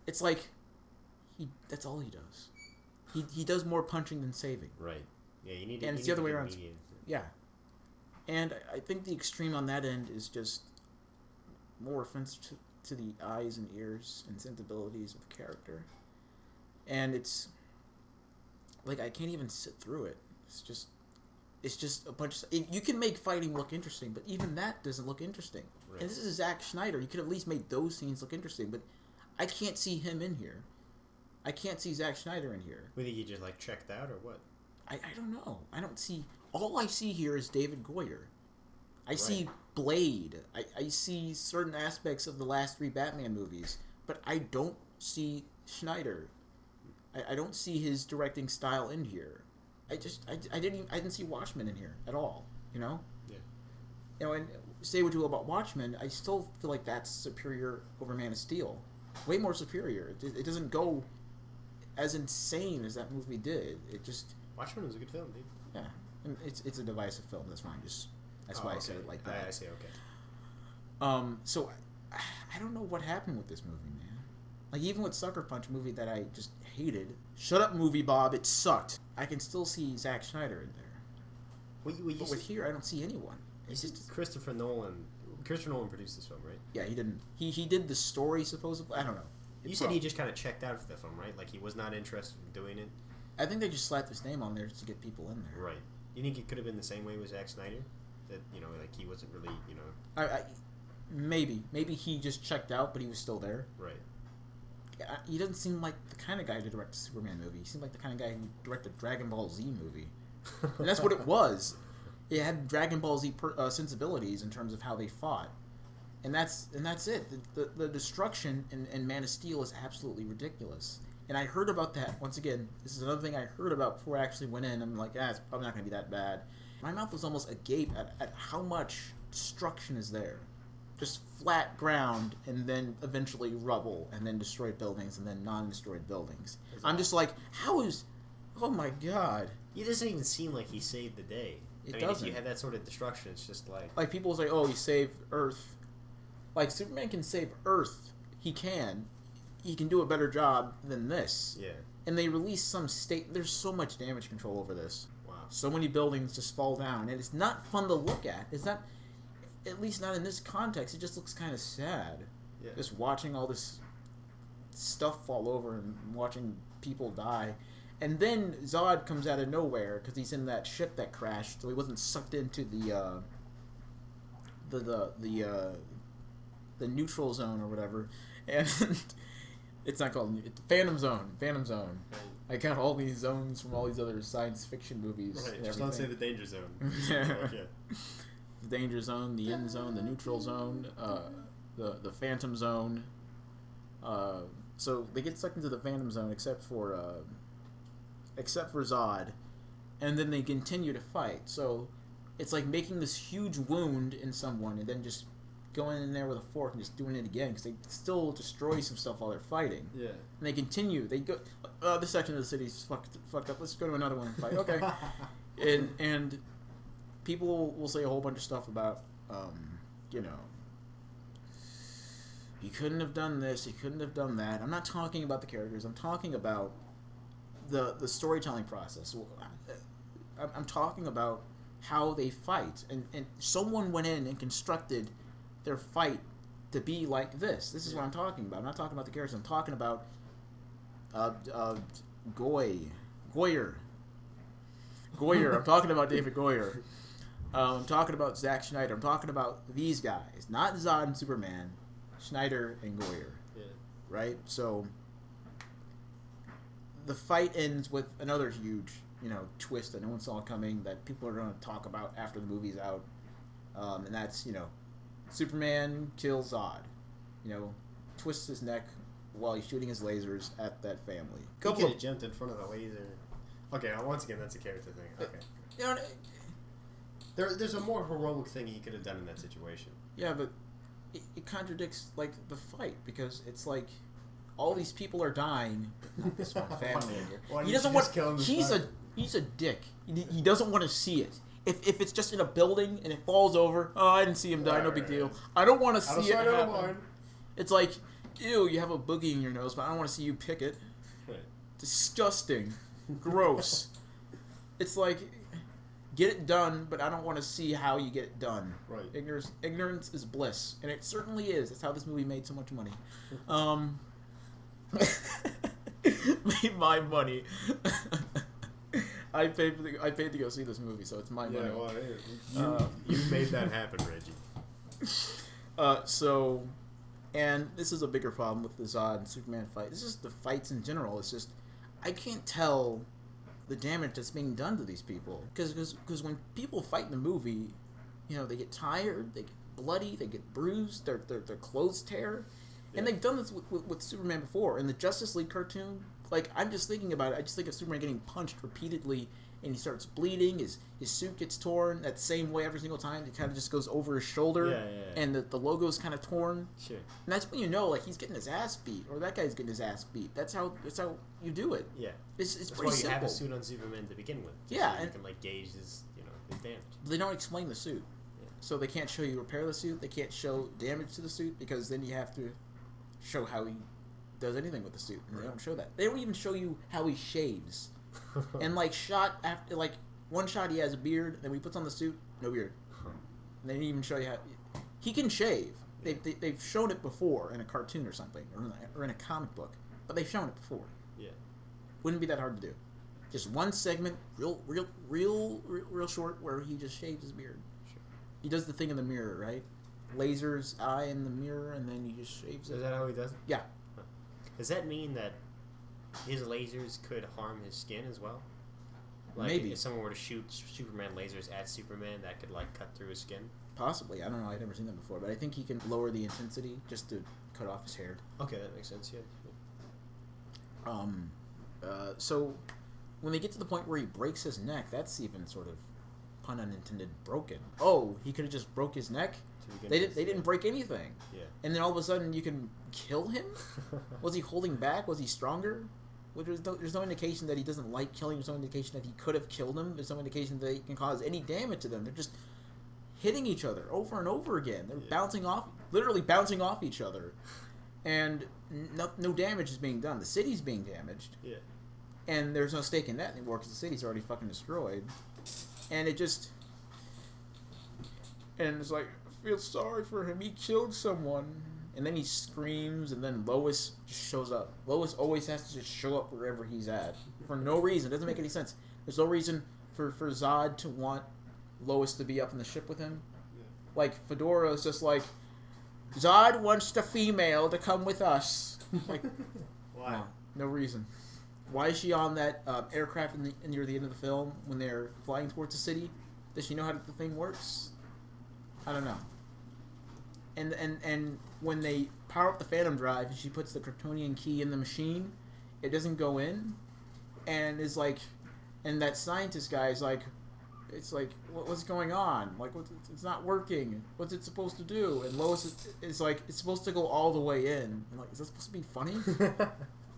it's like that's all he does. He does more punching than saving. Right. Yeah, you need. And it's the other way around. Yeah, and I think the extreme on that end is just more offensive to the eyes and ears and sensibilities of the character, and it's like I can't even sit through it. It's just a bunch of... You can make fighting look interesting, but even that doesn't look interesting. Right. And this is Zack Snyder. You could at least make those scenes look interesting, but I can't see him in here. I can't see Zack Snyder in here. Do you think he just, like, checked out, or what? I don't know. I don't see... All I see here is David Goyer. I see Blade. I see certain aspects of the last 3 Batman movies, but I don't see Snyder. I don't see his directing style in here. I didn't see Watchmen in here at all. You know. Yeah. You know, and say what you will about Watchmen, I still feel like that's superior over Man of Steel. Way more superior. It doesn't go as insane as that movie did. It just... Watchmen was a good film, dude. Yeah. And it's a divisive film. That's fine. That's why I said it like that. I see. Okay. So I don't know what happened with this movie, man. Like, even with Sucker Punch, movie that I just hated. Shut up, movie, Bob. It sucked. I can still see Zack Snyder in there. But with here, I don't see anyone. It's just Christopher Nolan. Christopher Nolan produced this film, right? Yeah, he didn't. He did the story, supposedly. I don't know. You said he just kind of checked out for the film, right? Like, he was not interested in doing it? I think they just slapped his name on there just to get people in there. Right. You think it could have been the same way with Zack Snyder? That, you know, like, he wasn't really, you know... Maybe he just checked out, but he was still there. Right. He doesn't seem like the kind of guy to direct a Superman movie. He seemed like the kind of guy who directed a Dragon Ball Z movie. And that's what it was. It had Dragon Ball Z sensibilities in terms of how they fought. And that's it. The destruction in Man of Steel is absolutely ridiculous. And I heard about that. Once again, this is another thing I heard about before I actually went in. I'm like, it's probably not going to be that bad. My mouth was almost agape at how much destruction is there. Just flat ground, and then eventually rubble, and then destroyed buildings, and then non-destroyed buildings. I'm just like, how is... Oh my god. It doesn't even seem like he saved the day. It doesn't. If you have that sort of destruction, it's just like... Like, people say, oh, he saved Earth. Like, Superman can save Earth. He can. He can do a better job than this. Yeah. And they release some state... There's so much damage control over this. Wow. So many buildings just fall down, and it's not fun to look at. It's not... At least not in this context. It just looks kind of sad. Yeah. Just watching all this stuff fall over and watching people die. And then Zod comes out of nowhere because he's in that ship that crashed, so he wasn't sucked into the neutral zone or whatever. And it's not called Phantom Zone. Phantom Zone. Right. I got all these zones from all these other science fiction movies. Right. Just don't say the danger zone. Yeah. Okay. The danger zone, the end zone, the neutral zone, the phantom zone. So they get sucked into the phantom zone, except for Zod, and then they continue to fight. So it's like making this huge wound in someone, and then just going in there with a fork and just doing it again, because they still destroy some stuff while they're fighting. Yeah. And they continue. They go. This section of the city's fucked up. Let's go to another one and fight. Okay. and people will say a whole bunch of stuff about, you know, he couldn't have done this, he couldn't have done that. I'm not talking about the characters. I'm talking about the storytelling process. I'm talking about how they fight. And someone went in and constructed their fight to be like this. This is what I'm talking about. I'm not talking about the characters. I'm talking about Goyer. I'm talking about David Goyer. I'm talking about Zack Snyder. I'm talking about these guys, not Zod and Superman, Snyder and Goyer. Yeah. Right? So the fight ends with another huge, twist that no one saw coming that people are going to talk about after the movie's out. And that's, Superman kills Zod. Twists his neck while he's shooting his lasers at that family. He could have jumped in front of the laser. Okay, once again, that's a character thing. Okay. There's a more heroic thing he could have done in that situation. Yeah, but it contradicts, like, the fight, because it's like all these people are dying, but not this one family in here. Well, He doesn't want... He's a dick. He doesn't want to see it. If it's just in a building and it falls over, oh, I didn't see him die, no big deal. I don't want to see it happen. It's like, ew, you have a boogie in your nose, but I don't want to see you pick it. Right. Disgusting. Gross. It's like, get it done, but I don't want to see how you get it done. Right. Ignorance is bliss, and it certainly is. That's how this movie made so much money. Made my money. I paid to go see this movie, so it's my money. Well, you made that happen, Reggie. So, and this is a bigger problem with the Zod and Superman fight. It's just the fights in general. It's just, I can't tell the damage that's being done to these people. Because when people fight in the movie, you know, they get tired, they get bloody, they get bruised, their clothes tear. And they've done this with Superman before. In the Justice League cartoon, like, I'm just thinking about it, I just think of Superman getting punched repeatedly, and he starts bleeding, his suit gets torn that same way every single time. It kind of just goes over his shoulder, and the logo's kind of torn. Sure. And that's when you know, like, he's getting his ass beat, or that guy's getting his ass beat. That's how you do it. Yeah. It's That's pretty why you simple. have a suit on Superman to begin with. Yeah, So you and can, like, gauge his damage. they don't explain the suit. So they can't show you repair the suit, they can't show damage to the suit, because then you have to show how he does anything with the suit, and they don't show that. They don't even show you how he shaves. And like one shot he has a beard, then when he puts on the suit, no beard. And they didn't even show you how he can shave. They've shown it before in a cartoon or something, or in a comic book, but they've shown it before. Yeah. Wouldn't be that hard to do. Just one segment, real short, where he just shaves his beard. Sure. He does the thing in the mirror, right? Lasers eye in the mirror, and then he just shaves it. Is that how he does it? Yeah. Huh. Does that mean that his lasers could harm his skin as well? Like, Maybe. if someone were to shoot Superman lasers at Superman, that could, like, cut through his skin? Possibly. I don't know. I've never seen that before, but I think he can lower the intensity just to cut off his hair. Okay, that makes sense, yeah. So when they get to the point where he breaks his neck, that's even sort of, pun unintended, broken. Oh, he could have just broke his neck? They didn't break anything. Yeah. And then all of a sudden you can kill him? Was he holding back? Was he stronger? Well, there's no indication that he doesn't like killing. There's no indication that he could have killed him. There's no indication that he can cause any damage to them. They're just hitting each other over and over again. They're literally bouncing off each other. And no damage is being done. The city's being damaged. Yeah. And there's no stake in that anymore because the city's already fucking destroyed. And it just... And it's like, I feel sorry for him. He killed someone. And then he screams, and then Lois just shows up. Lois always has to just show up wherever he's at. For no reason. It doesn't make any sense. There's no reason for Zod to want Lois to be up in the ship with him. Yeah. Like, Fedora is just like, Zod wants the female to come with us. Like, Why? No reason. Why is she on that aircraft near the end of the film when they're flying towards the city? Does she know how the thing works? I don't know. And when they power up the Phantom Drive and she puts the Kryptonian key in the machine, it doesn't go in, and is like, and that scientist guy is like, it's like, what's going on? Like, it's not working. What's it supposed to do? And Lois is like, it's supposed to go all the way in. I'm like, is that supposed to be funny?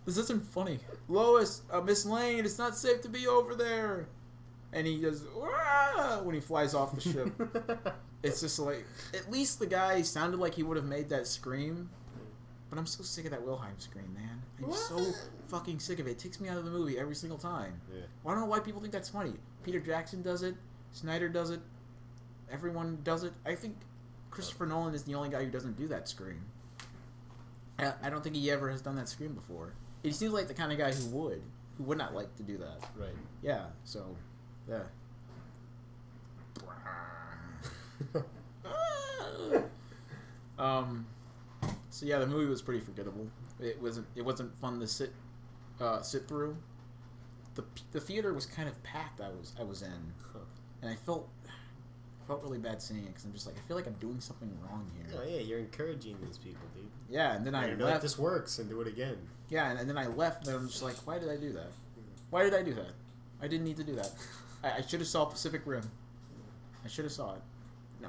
This isn't funny. Lois, Miss Lane, it's not safe to be over there. And he goes, "Wah!" when he flies off the ship. It's just like, at least the guy sounded like he would have made that scream. But I'm so sick of that Wilhelm scream, man. I'm so fucking sick of it. It takes me out of the movie every single time. Yeah. I don't know why people think that's funny. Peter Jackson does it. Snyder does it. Everyone does it. I think Christopher Nolan is the only guy who doesn't do that scream. I don't think he ever has done that scream before. He seems like the kind of guy who would not like to do that. Right. Yeah, so, yeah. So yeah, the movie was pretty forgettable. It wasn't fun to sit through. The theater was kind of packed. I was in, and I felt really bad seeing it because I'm just like, I feel like I'm doing something wrong here. Oh yeah, you're encouraging these people, dude. Yeah, and then I left. left. This works, and do it again. Yeah, and then I left, and I'm just like, why did I do that? Why did I do that? I didn't need to do that. I should have saw Pacific Rim. I should have saw it. No.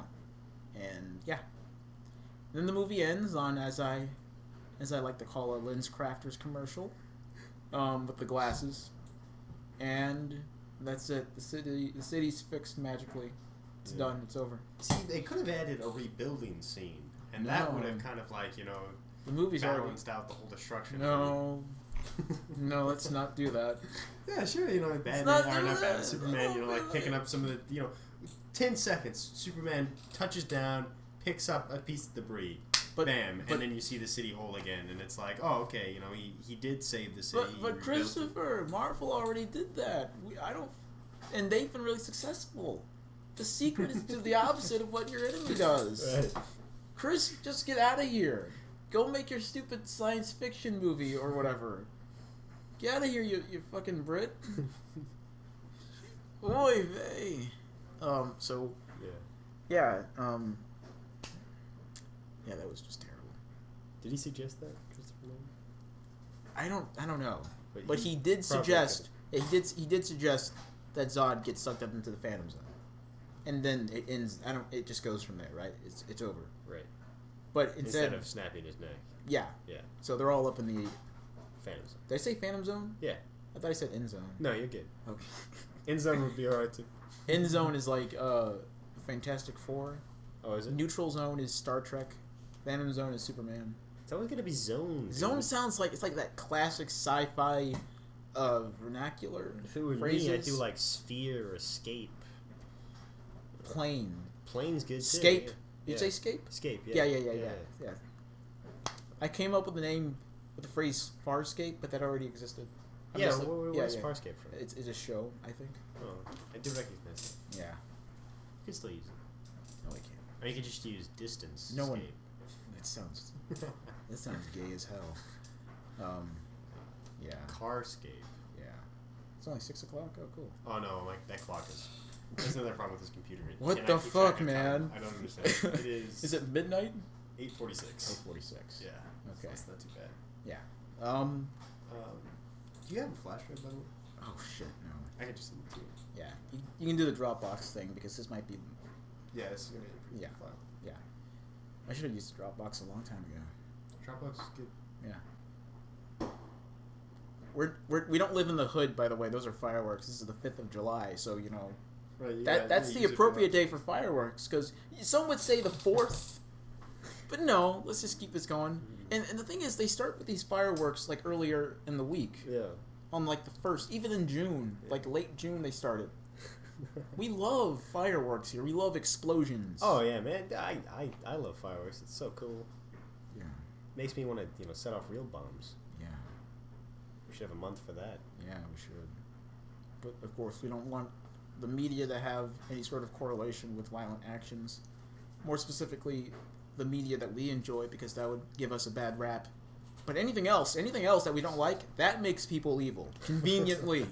And yeah. Then the movie ends on, as I like to call a Lens Crafters commercial, with the glasses. And That's it. The city's fixed magically. It's done. It's over. See, they could have added a rebuilding scene, and that would have kind of like the movie's balanced out the whole destruction. No, no, let's not do that. Yeah, sure. Batman, not or do not that. Batman, Superman. Like picking up some of the 10 seconds. Superman touches down, picks up a piece of debris. Bam, and then you see the city whole again, and it's like, oh, okay, he did save the city. But Christopher, Marvel already did that. And they've been really successful. The secret is to the opposite of what your enemy does. Right. Chris, just get out of here. Go make your stupid science fiction movie or whatever. Get out of here, you fucking Brit. Oy vey. So. Yeah. Yeah, that was just terrible. Did he suggest that, Christopher Nolan? I don't know, but he did suggest he did suggest that Zod gets sucked up into the Phantom Zone, and then it ends. It just goes from there, right? It's over. Right. But instead of snapping his neck. Yeah. Yeah. So they're all up in the Phantom Zone. Did I say Phantom Zone? Yeah. I thought I said End Zone. No, you're good. Okay. End Zone would be alright too. End Zone is like Fantastic Four. Oh, is it? Neutral Zone is Star Trek. Phantom Zone is Superman. It's always gonna be Zone. Dude. Zone sounds like it's like that classic sci-fi vernacular. If it were phrases. me, I'd do like Sphere or Escape. Plane. Plane's good too. Scape. Yeah. Did you say Scape? Escape. Yeah. Yeah. I came up with the name with the phrase Farscape, but that already existed. Where's Farscape from? It's a show, I think. Oh, I do recognize it. Yeah. You can still use it. No, I can't. Or you could just use Distance. No Escape. one. That sounds gay as hell. Yeah. Carscape. Yeah. It's only 6 o'clock. Oh, cool. Oh no, like that clock is. There's another problem with this computer. It What cannot the keep track fuck, of man? time. I don't understand. It is. Is it midnight? 8:46. 8:46. Yeah. Okay. So that's not too bad. Yeah. Do you have a flash drive, by the way? Oh shit, no. I could just send it to you. Yeah. You can do the Dropbox thing because this might be. Yeah, this is gonna be a pretty good file. Yeah. I should have used Dropbox a long time ago. Dropbox is good. Yeah. We don't live in the hood, by the way. Those are fireworks. This is the 5th of July, so Right. that's the appropriate day for fireworks. Because some would say the 4th, but no. Let's just keep this going. And the thing is, they start with these fireworks like earlier in the week. Yeah. On like the 1st, even in June, like late June, they started. We love fireworks here. We love explosions. Oh yeah, man. I love fireworks. It's so cool. Yeah. Makes me want to set off real bombs. Yeah. We should have a month for that. Yeah, we should. But of course, we don't want the media to have any sort of correlation with violent actions. More specifically, the media that we enjoy, because that would give us a bad rap. But anything else that we don't like, that makes people evil. Conveniently.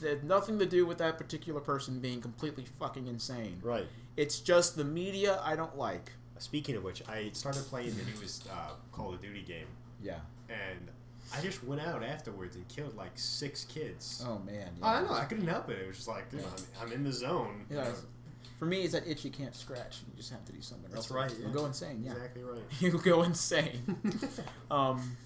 It had nothing to do with that particular person being completely fucking insane. Right. It's just the media I don't like. Speaking of which, I started playing the newest Call of Duty game. Yeah. And I just went out afterwards and killed like 6 kids. Oh, man. Yeah. I don't know. I couldn't help it. It was just like, dude, I'm in the zone. Yeah. For me, it's that itch you can't scratch. You just have to do something else. That's right. You'll go insane, yeah. Exactly right. You go insane.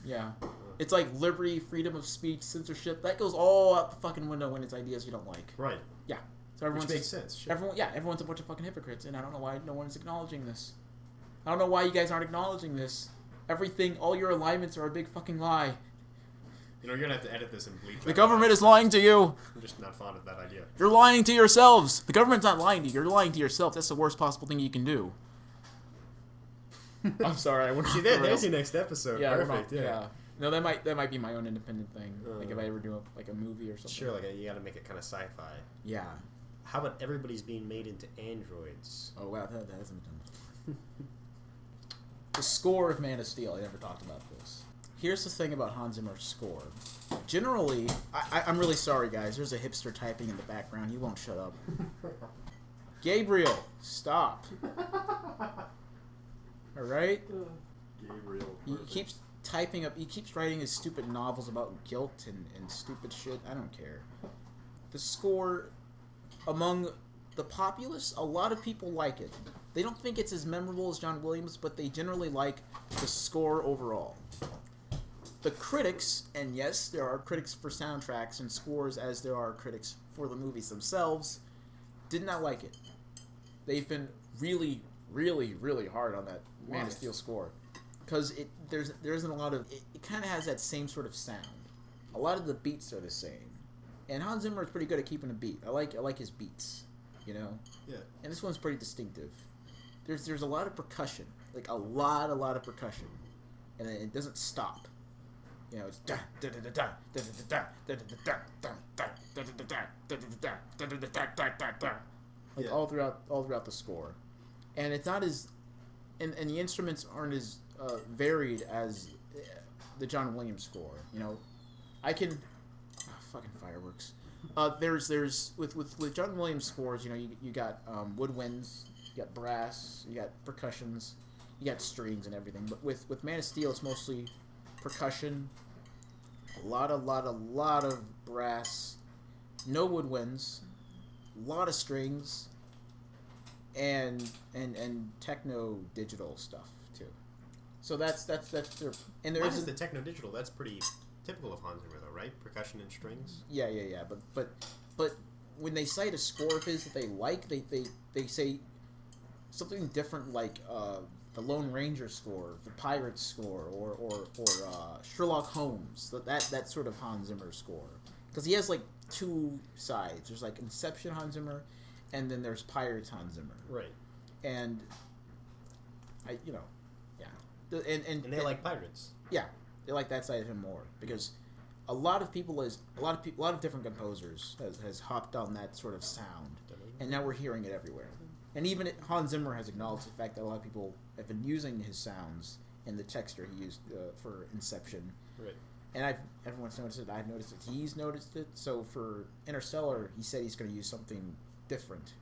Yeah. It's like liberty, freedom of speech, censorship. That goes all out the fucking window when it's ideas you don't like. Right. Yeah. So Which makes sense. Sure. Everyone's a bunch of fucking hypocrites, and I don't know why no one's acknowledging this. I don't know why you guys aren't acknowledging this. Everything, all your alignments are a big fucking lie. You're gonna have to edit this and bleep. The government is lying to you. I'm just not fond of that idea. You're lying to yourselves. The government's not lying to you. You're lying to yourself. That's the worst possible thing you can do. I'm sorry. I went See, there's your next episode. Yeah, perfect. Yeah. No, that might be my own independent thing. Like if I ever do a movie or something. Sure, you gotta make it kind of sci-fi. Yeah. How about everybody's being made into androids? Oh wow, that hasn't been done. The score of Man of Steel. I never talked about this. Here's the thing about Hans Zimmer's score. Generally, I'm really sorry, guys. There's a hipster typing in the background. He won't shut up. Gabriel, stop. All right. Gabriel. He keeps typing up. He keeps writing his stupid novels about guilt and stupid shit. I don't care. The score, among the populace, a lot of people like it. They don't think it's as memorable as John Williams, but they generally like the score overall. The critics, and yes, there are critics for soundtracks and scores as there are critics for the movies themselves. Did not like it. They've been really, really, really hard on that Man of Steel score. Because there isn't a lot of... It kind of has that same sort of sound. A lot of the beats are the same. And Hans Zimmer is pretty good at keeping a beat. I like his beats, you know? Yeah. And this one's pretty distinctive. There's a lot of percussion. Like, a lot of percussion. And it doesn't stop. You know, it's like all throughout the score, and it's not as, and the instruments aren't as varied as the John Williams score. You know, fucking fireworks. There's with John Williams scores. You know, you got woodwinds, you got brass, you got percussions, you got strings and everything. But with Man of Steel, it's mostly percussion. A lot of brass, no woodwinds, a lot of strings, and techno digital stuff too. So that's their, and there Minus is the techno digital. That's pretty typical of Hans Zimmer, though, right? Percussion and strings. Yeah. But when they cite a score of his that they like, they say something different, like the Lone Ranger score, the Pirates score, or Sherlock Holmes. That sort of Hans Zimmer score, because he has like two sides. There's like Inception Hans Zimmer, and then there's Pirates Hans Zimmer. Right. And yeah, and they like pirates. Yeah, they like that side of him more, because a lot of different composers has hopped on that sort of sound, and now we're hearing it everywhere. And even Hans Zimmer has acknowledged the fact that a lot of people have been using his sounds and the texture he used for Inception. Right. And everyone's noticed it. I've noticed it. He's noticed it. So for Interstellar, he said he's going to use something different.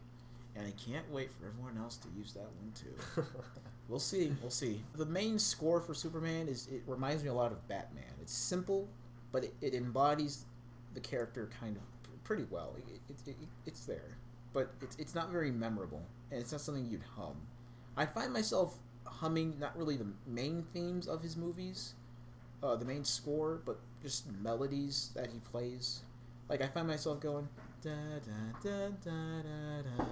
And I can't wait for everyone else to use that one too. We'll see. The main score for Superman it reminds me a lot of Batman. It's simple, but it embodies the character kind of pretty well. It's there. But it's not very memorable, and it's not something you'd hum. I find myself humming not really the main themes of his movies, the main score, but just melodies that he plays. Like, I find myself going da da da da da da da.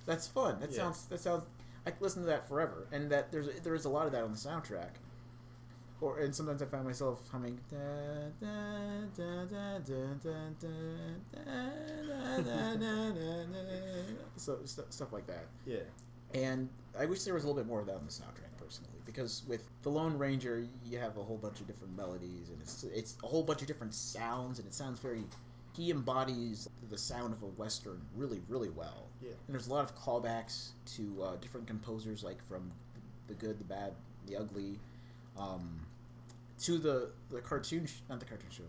That's fun. That sounds. I could listen to that forever, and that there is a lot of that on the soundtrack. And sometimes I find myself humming so stuff like that. Yeah. And I wish there was a little bit more of that on the soundtrack, personally, because with the Lone Ranger, you have a whole bunch of different melodies, and it's a whole bunch of different sounds, and it sounds very. He embodies the sound of a Western really, really well. Yeah. And there's a lot of callbacks to different composers, like from The Good, the Bad, the Ugly. To the cartoon, not the cartoon show,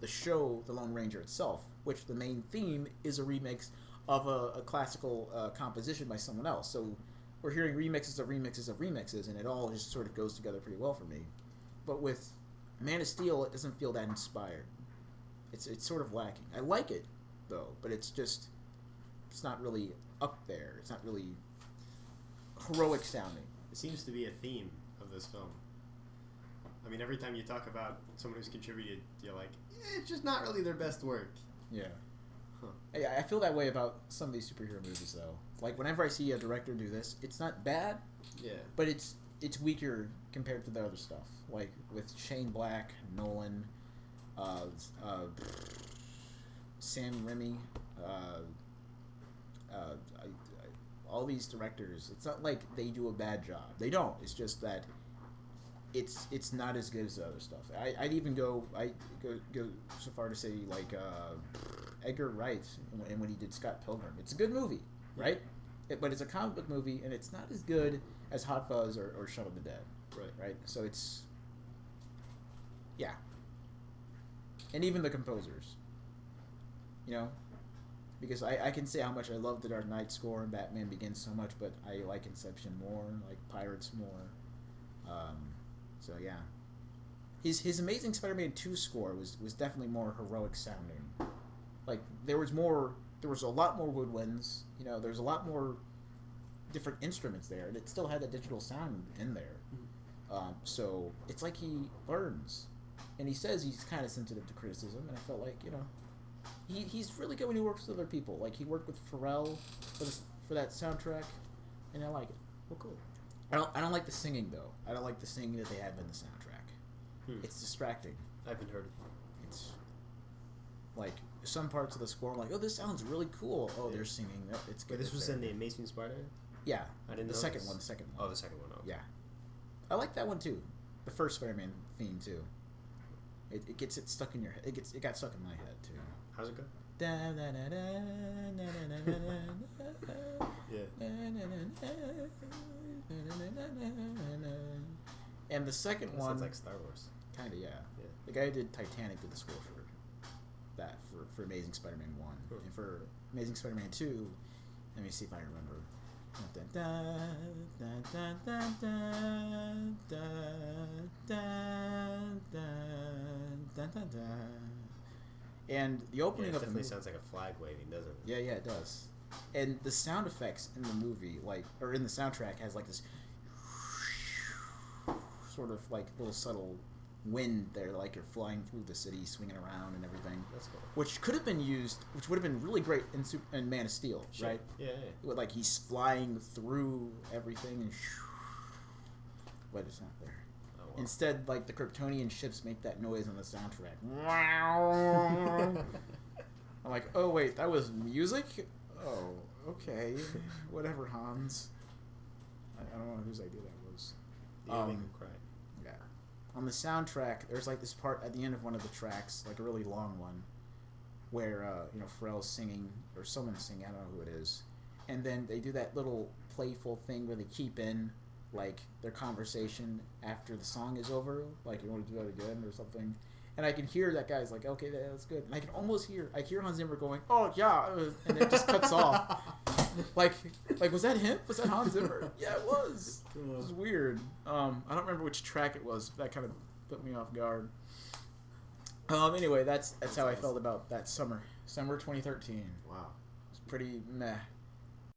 the show, The Lone Ranger itself, which the main theme is a remix of a classical composition by someone else. So we're hearing remixes of remixes of remixes, and it all just sort of goes together pretty well for me. But with Man of Steel, it doesn't feel that inspired. It's sort of lacking. I like it, though, but it's not really up there. It's not really heroic sounding. It seems to be a theme of this film. I mean, every time you talk about someone who's contributed, you're like, it's just not really their best work. Yeah. Huh. I feel that way about some of these superhero movies, though. Like, whenever I see a director do this, it's not bad, Yeah. but it's weaker compared to the other stuff. Like, with Shane Black, Nolan, Sam Raimi, all these directors. It's not like they do a bad job. They don't. It's just that it's not as good as the other stuff. I'd even go so far to say, like, Edgar Wright, and when he did Scott Pilgrim. It's a good movie, right? But it's a comic book movie, and it's not as good as Hot Fuzz or Shaun of the Dead. Right? So it's... Yeah. And even the composers. You know? Because I can say how much I love the Dark Knight score and Batman Begins so much, but I like Inception more, like Pirates more. So yeah, his Amazing Spider-Man 2 score was definitely more heroic sounding. Like there was a lot more woodwinds. You know, there's a lot more different instruments there, and it still had that digital sound in there. So it's like he learns and he says he's kind of sensitive to criticism, and I felt like, you know, he's really good when he works with other people. Like, he worked with Pharrell for that soundtrack, and I like it. Well, cool. I don't like the singing, though. I don't like the singing that they have in the soundtrack. It's distracting. I haven't heard it. It's like some parts of the score, I'm like, oh, this sounds really cool. Oh, they're singing. Oh, it's good. But this was in the Amazing Spider? Yeah. I didn't know The second this. one. Oh, the second one. Oh. Yeah. I like that one, too. The first Spider-Man theme, too. It gets it stuck in your head. It got stuck in my head, too. How's it go? And the second That one sounds like Star Wars. kind of, yeah. Yeah. The guy who did Titanic did the score for that, for Amazing Spider-Man 1. Cool. And for Amazing Spider-Man 2, let me see if I remember. And the opening Yeah, it of the definitely movie, sounds like a flag waving, doesn't it? yeah, it does. And the sound effects in the movie, like, or in the soundtrack, has like this sort of like little subtle wind there, like you're flying through the city, swinging around and everything. That's cool. Which could have been used, which would have been really great in Man of Steel, Sure. right? Yeah, yeah. With, like, he's flying through everything, and but it's not there. Oh, well. Instead, like, the Kryptonian ships make that noise on the soundtrack. I'm like, oh wait, that was music? Oh, okay, whatever, Hans. I don't know whose idea that was. You make him cry. Yeah. On the soundtrack, there's like this part at the end of one of the tracks, like a really long one, where you know, Pharrell's singing, or someone's singing, I don't know who it is, and then they do that little playful thing where they keep in like their conversation after the song is over, like, you want to do that again or something. And I can hear that guy's like, okay, that's good. And I can almost hear Hans Zimmer going, oh yeah, and it just cuts off. Like, was that him? Was that Hans Zimmer? Yeah, it was. It was weird. I don't remember which track it was. That kind of put me off guard. Anyway, that's how I felt about that summer 2013. Wow. It's pretty meh.